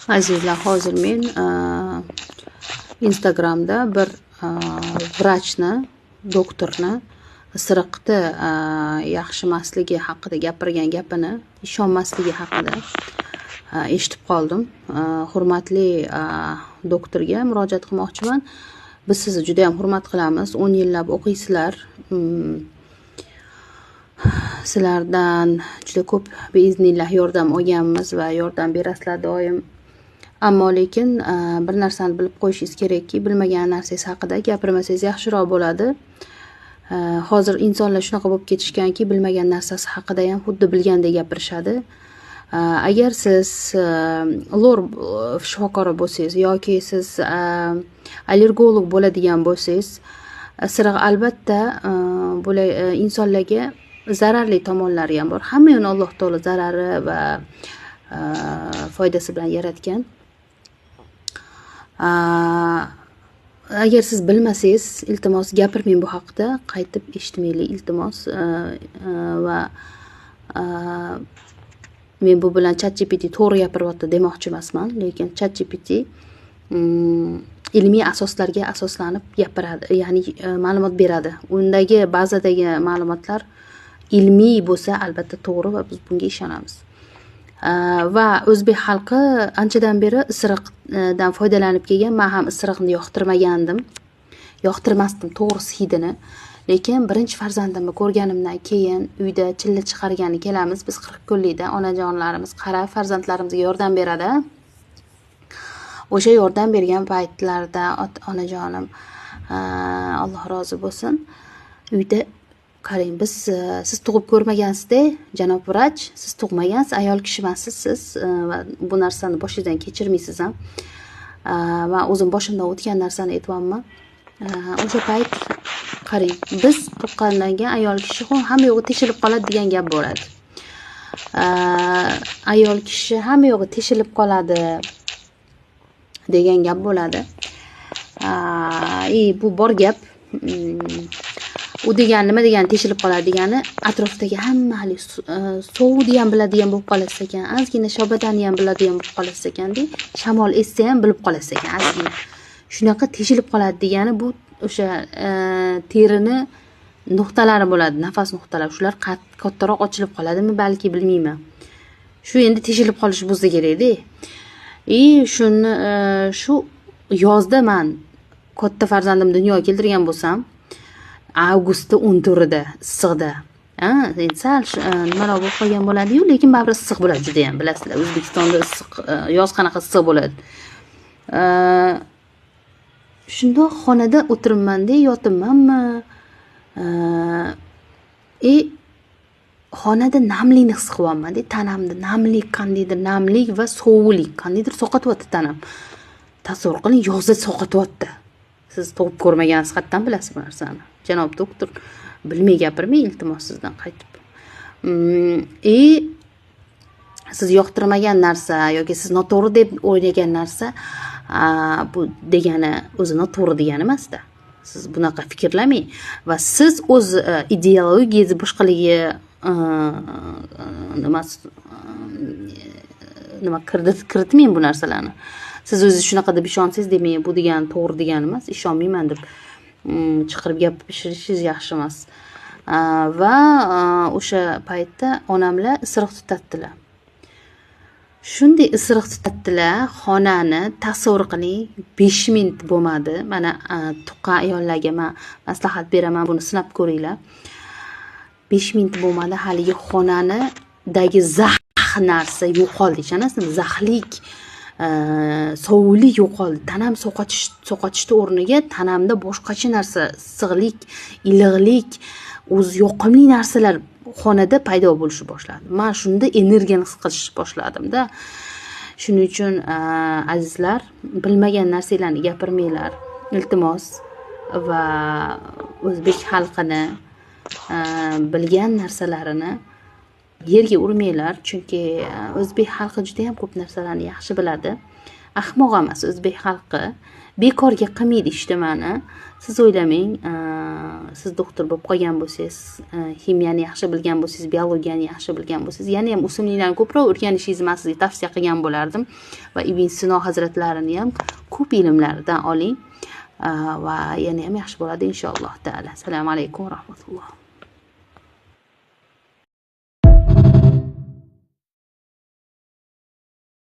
Azizlar, hozir men Instagramda bir vrachni, doktorni isiriqni yaxshi emasligi haqida gapirgan gapini ishonmasligi haqida eshitib qoldim. Hurmatli doktorga murojaat qilmoqchiman. Biz sizni juda ham hurmat qilamiz. 10 yillab o'qiysizlar. Sizlardan juda ko'p beiznillah yordam olganmiz va yordam berasizlar doim. Ammo lekin bir narsani bilib qo'yishingiz kerakki, bilmagan narsangiz haqida gapirmasangiz yaxshiroq bo'ladi. Hozir insonlar shunaqa bo'lib ketishganki, bilmagan narsasi haqida ham xuddi bilgandek gapirishadi. Agar siz lor shifokori bo'lsangiz yoki siz allergolog bo'ladigan bo'lsangiz, isiriq albatta insonlarga zararli tomonlari ham bor. Hamma yo'ni Alloh taolo zarari va foydasi bilan yaratgan. Agar siz bilmasangiz, iltimos gapirmang bu haqida, qaytib eshitmaylik iltimos. Va men bu bilan ChatGPT to'g'ri gapiryapti demoqchi emasman, lekin ChatGPT ilmiy asoslarga asoslanib gapiradi, ya'ni ma'lumot beradi. Undagi bazadagi ma'lumotlar ilmiy bo'lsa albatta to'g'ri va biz bunga ishonamiz. Va o'zbek xalqi anchadan beri isiriqdan foydalanib kelgan. Men ham isiriqni yoqtirmasdim to'g'risi hidini. Lekin birinchi farzandimni ko'rganimdan keyin uyda chilla chiqargani kelamiz. Biz 40 kunlikda onajonlarimiz qarab farzandlarimizga yordam beradi. O'sha yordam bergan paytlarda onajonim Alloh rozi bo'lsin, uyda qarang, biz siz tug'ib ko'rmagansiz-da, janob vrach, siz tug'magansiz, ayol kishi emassiz siz va bu narsani boshingizdan kechirmaysiz ham. Va o'zim boshimdan o'tgan narsani aytyapman. O'sha payt qarang, biz tuqqandan keyin ayol kishi hamma yo'g'i teshilib qoladi degan gap bo'ladi. Ayol kishi hamma yo'g'i teshilib qoladi degan gap bo'ladi. Bu bor gap. U degani nima degani teshilib qoladi degani, atrofdagi hammalik sovudni ham biladigan bo'lib qolasiz ekan, ozgina shobadani ham biladigan bo'lib qolasiz ekanda, shamol essa ham bilib qolasiz ekan ozgina. Shunaqa teshilib qoladi degani bu o'sha terini nuqtalari bo'ladi, nafas nuqtalari. Shular kattaroq ochilib qoladimi, balki bilmayman. Shu endi teshilib qolish bo'lsa kerak-da. Shu yozda men katta farzandim dunyoga keltirgan bo'lsam, avgustda 14da issiqda. Endi sal nimaroq bo'lib qolgan bo'ladi-yu, lekin baribir issiq bo'ladi juda ham, bilasizlar. O'zbekistonda issiq, yoz qanaqa issiq bo'ladi. Shundoq xonada o'tiribman-da, yotibmanmi? Xonada namlikni his qilyapman-da, tanamda namlik, qandaydir namlik va sovuqlik, qandaydir soqatyapti tanam. Tasavvur qiling, yozda soqatyapti. Siz tug'ib ko'rmagansiz, qatdan bilasiz bu narsani. Janob doktor, bilmay gapirmang iltimos sizdan qaytib. Siz yoqtirmagan narsa yoki siz noto'g'ri deb o'ylagan narsa, bu degani o'zi noto'g'ri degani emas-da. Siz bunaqa fikrlamang va siz o'z ideologiyangiz boshqaligi nima kiritmang bu narsalarni. Siz o'zingiz shunaqa deb ishonsangiz, demak, bu degani to'g'ri degani emas, ishonmayman deb chiqarib gapirishingiz yaxshi emas. Va o'sha paytda onamlar isiriq tutatdilar. Shunday isiriq tutatdilar, xonani tasavvur qiling, 5 minut bo'lmadi. Mana tuqqan ayollarga men maslahat beraman, buni sinab ko'ringlar. 5 minut bo'lmadi, haligi xonanidagi zax narsa yo'qoldi, ishonasizmi? Zaxlik, sovuqlik yo'qoldi. Tanam so'qotishni o'rniga tanamda boshqacha narsa, issiqlik, iliqlik, o'z yoqimli narsalar xonada paydo bo'lishni boshladi. Men shunda energiyani his qilish boshladim-da. Shuning uchun azizlar, bilmagan narsalarni gapirmanglar, iltimos. Va o'zbek xalqini bilgan narsalarini yerga urmanglar, chunki o'zbek xalqi juda ham ko'p narsalarni yaxshi biladi. ahmoq emas o'zbek xalqi. Bekorga qilmaydi ishtimani. Siz o'ylamang, siz doktor bo'lib qolgan bo'lsangiz, ximiyani yaxshi bilgan bo'lsangiz, biologiyani yaxshi bilgan bo'lsangiz, yana ham o'simliklarni ko'proq o'rganishingizni men sizga tavsiya qilgan bo'lardim. Va Ibn Sino hazratlarini ham ko'p ilmlaridan oling va yana ham yaxshi bo'ladi inshaalloh taala. Assalomu alaykum va rahmatulloh.